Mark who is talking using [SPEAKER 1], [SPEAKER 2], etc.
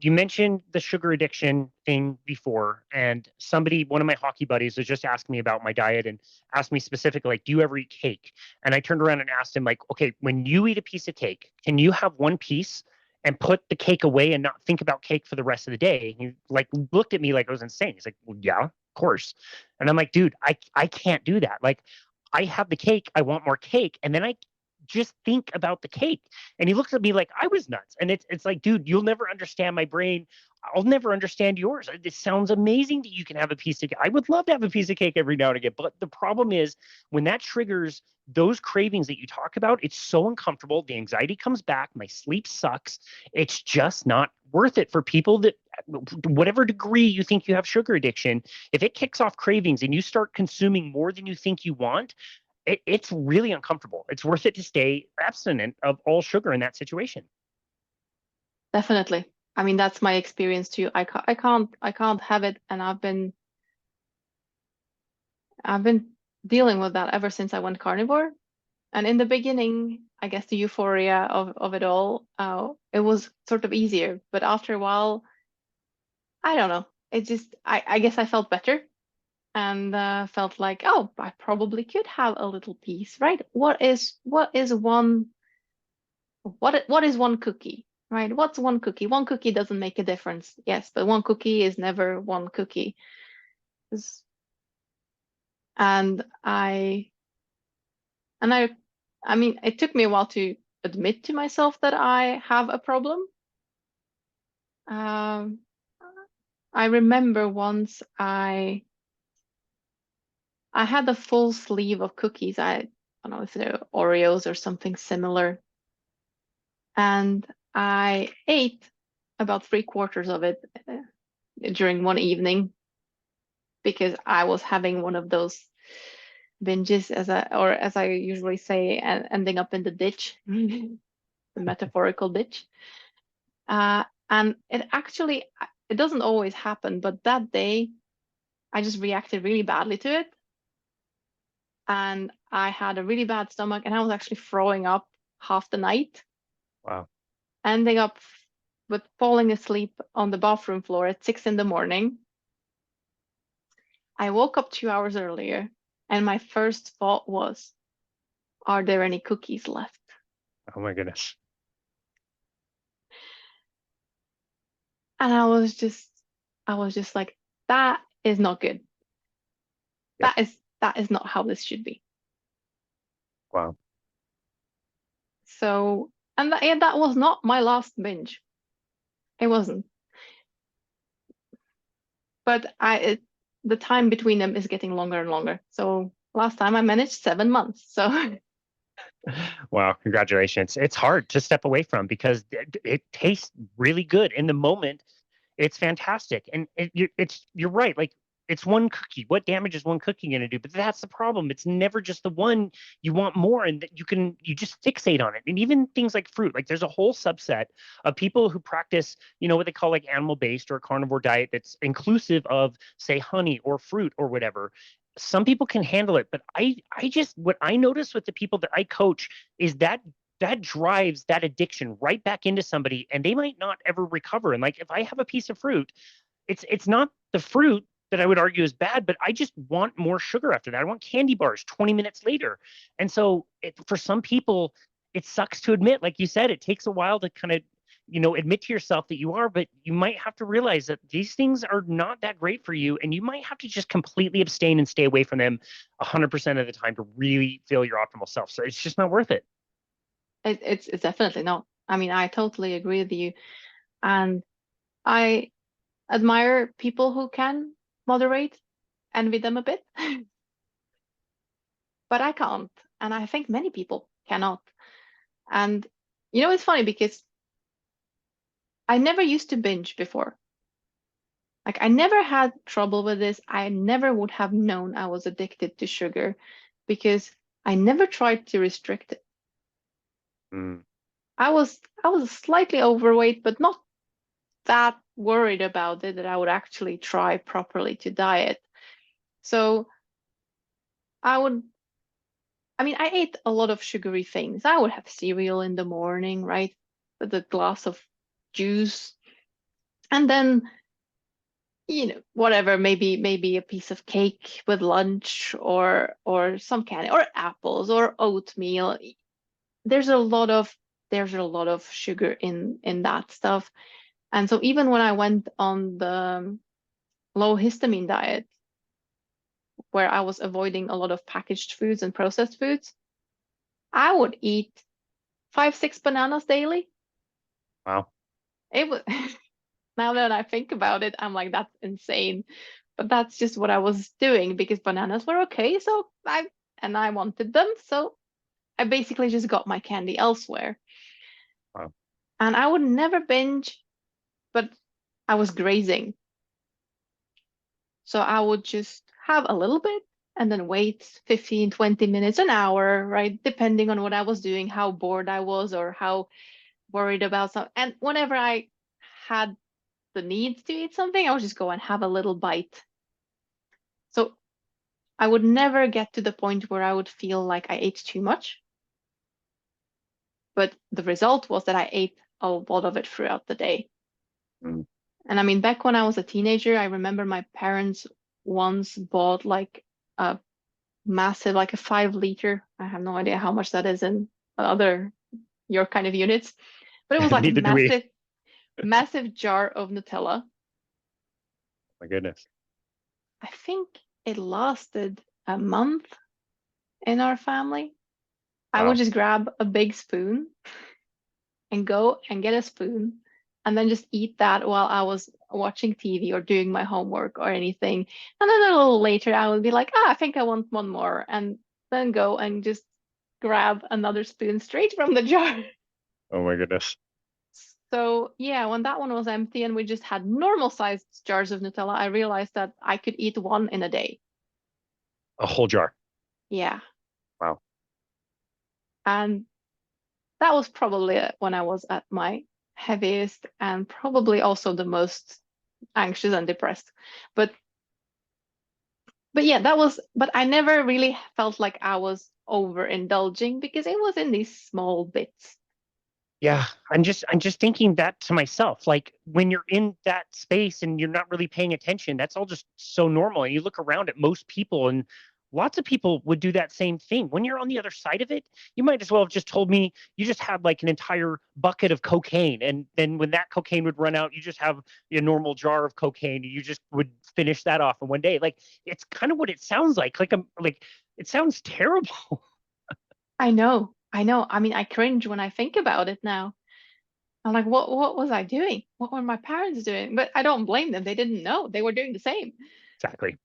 [SPEAKER 1] you mentioned the sugar addiction thing before, and one of my hockey buddies, was just asking me about my diet and asked me specifically, like, do you ever eat cake? And I turned around and asked him, like, okay, when you eat a piece of cake, can you have one piece and put the cake away and not think about cake for the rest of the day? He like looked at me like I was insane. He's like, well, yeah, of course. And I'm like, dude, I can't do that. Like, I have the cake, I want more cake, and then I just think about the cake. And he looks at me like I was nuts. And it's like, dude, you'll never understand my brain. I'll never understand yours. It sounds amazing that you can have a piece of cake. I would love to have a piece of cake every now and again. But the problem is when that triggers those cravings that you talk about, it's so uncomfortable. The anxiety comes back. My sleep sucks. It's just not worth it for people that, whatever degree you think you have sugar addiction, if it kicks off cravings and you start consuming more than you think you want, it's really uncomfortable. It's worth it to stay abstinent of all sugar in that situation.
[SPEAKER 2] Definitely. I mean, that's my experience too. I can't have it, and I've been dealing with that ever since I went carnivore. And in the beginning, I guess the euphoria of it all, it was sort of easier. But after a while, I don't know. It just, I guess I felt better and felt like, oh, I probably could have a little piece, right? What is one cookie, right? What's one cookie? One cookie doesn't make a difference, yes, but one cookie is never one cookie. It's- And and I mean, it took me a while to admit to myself that I have a problem. Um, I remember once I had a full sleeve of cookies. I don't know if they're Oreos or something similar, and I ate about three-quarters of it during one evening because I was having one of those binges, as I usually say, and ending up in the ditch, the metaphorical ditch. And it doesn't always happen, but that day I just reacted really badly to it, and I had a really bad stomach, and I was actually throwing up half the night,
[SPEAKER 1] Wow.
[SPEAKER 2] ending up with falling asleep on the bathroom floor at 6 in the morning. I woke up 2 hours earlier, and my first thought was, are there any cookies left?
[SPEAKER 1] Oh my goodness.
[SPEAKER 2] And I was just like, that is not good.
[SPEAKER 1] Yep.
[SPEAKER 2] That is not how this should be.
[SPEAKER 1] Wow.
[SPEAKER 2] So, and that was not my last binge. It wasn't. But the time between them is getting longer and longer. So last time I managed 7 months. So
[SPEAKER 1] Wow, congratulations. It's hard to step away from because it tastes really good in the moment. It's fantastic, and you're right. Like, it's one cookie. What damage is one cookie going to do? But that's the problem. It's never just the one. You want more, and that you just fixate on it. And even things like fruit, like there's a whole subset of people who practice, what they call like animal based or a carnivore diet that's inclusive of, say, honey or fruit or whatever. Some people can handle it, but I just, what I notice with the people that I coach is that drives that addiction right back into somebody, and they might not ever recover. And like, if I have a piece of fruit, it's not the fruit that I would argue is bad, but I just want more sugar after that. I want candy bars 20 minutes later. And so for some people, it sucks to admit, like you said, it takes a while to kind of, admit to yourself that you are, but you might have to realize that these things are not that great for you. And you might have to just completely abstain and stay away from them 100% of the time to really feel your optimal self. So it's just not worth it.
[SPEAKER 2] it's definitely not. I mean, I totally agree with you. And I admire people who can moderate, envy them a bit, but I can't. And I think many people cannot. And it's funny because I never used to binge before. Like, I never had trouble with this. I never would have known I was addicted to sugar because I never tried to restrict it.
[SPEAKER 1] Mm.
[SPEAKER 2] I was slightly overweight, but not that worried about it that I would actually try properly to diet. So I would, I mean, I ate a lot of sugary things. I would have cereal in the morning, right? With a glass of juice. And then, whatever, maybe a piece of cake with lunch, or some candy, or apples, or oatmeal. There's a lot of sugar in that stuff. And so even when I went on the low histamine diet, where I was avoiding a lot of packaged foods and processed foods, I would eat 5, 6 bananas daily.
[SPEAKER 1] Wow.
[SPEAKER 2] It was Now that I think about it, I'm like, that's insane. But that's just what I was doing because bananas were okay. I wanted them. So I basically just got my candy elsewhere.
[SPEAKER 1] Wow.
[SPEAKER 2] And I would never binge, but I was grazing. So I would just have a little bit and then wait 15, 20 minutes, an hour, right? Depending on what I was doing, how bored I was, or how worried about something. And whenever I had the need to eat something, I would just go and have a little bite. So I would never get to the point where I would feel like I ate too much. But the result was that I ate a lot of it throughout the day.
[SPEAKER 1] Mm.
[SPEAKER 2] And I mean, back when I was a teenager, I remember my parents once bought like a massive, like a 5 liter. I have no idea how much that is in other your kind of units, but it was like a
[SPEAKER 1] Neither do we.
[SPEAKER 2] massive, massive jar of Nutella.
[SPEAKER 1] My goodness.
[SPEAKER 2] I think it lasted a month in our family. I would
[SPEAKER 1] Wow.
[SPEAKER 2] just grab a big spoon and go and get a spoon and then just eat that while I was watching TV or doing my homework or anything. And then a little later, I would be like, I think I want one more, and then go and just grab another spoon straight from the jar.
[SPEAKER 1] Oh my goodness.
[SPEAKER 2] So, yeah, when that one was empty and we just had normal sized jars of Nutella, I realized that I could eat one in a day.
[SPEAKER 1] A whole jar.
[SPEAKER 2] Yeah.
[SPEAKER 1] Wow.
[SPEAKER 2] And that was probably when I was at my heaviest and probably also the most anxious and depressed. But yeah, but I never really felt like I was overindulging because it was in these small bits.
[SPEAKER 1] Yeah, I'm just thinking that to myself. Like when you're in that space and you're not really paying attention, that's all just so normal. And you look around at most people, and lots of people would do that same thing. When you're on the other side of it, you might as well have just told me you just had like an entire bucket of cocaine, and then when that cocaine would run out, you just have a normal jar of cocaine, and you just would finish that off in one day. Like it's kind of what it sounds like. Like I'm like it sounds terrible.
[SPEAKER 2] I know, I know. I mean, I cringe when I think about it now. I'm like, what was I doing? What were my parents doing? But I don't blame them. They didn't know. They were doing the same.
[SPEAKER 1] Exactly.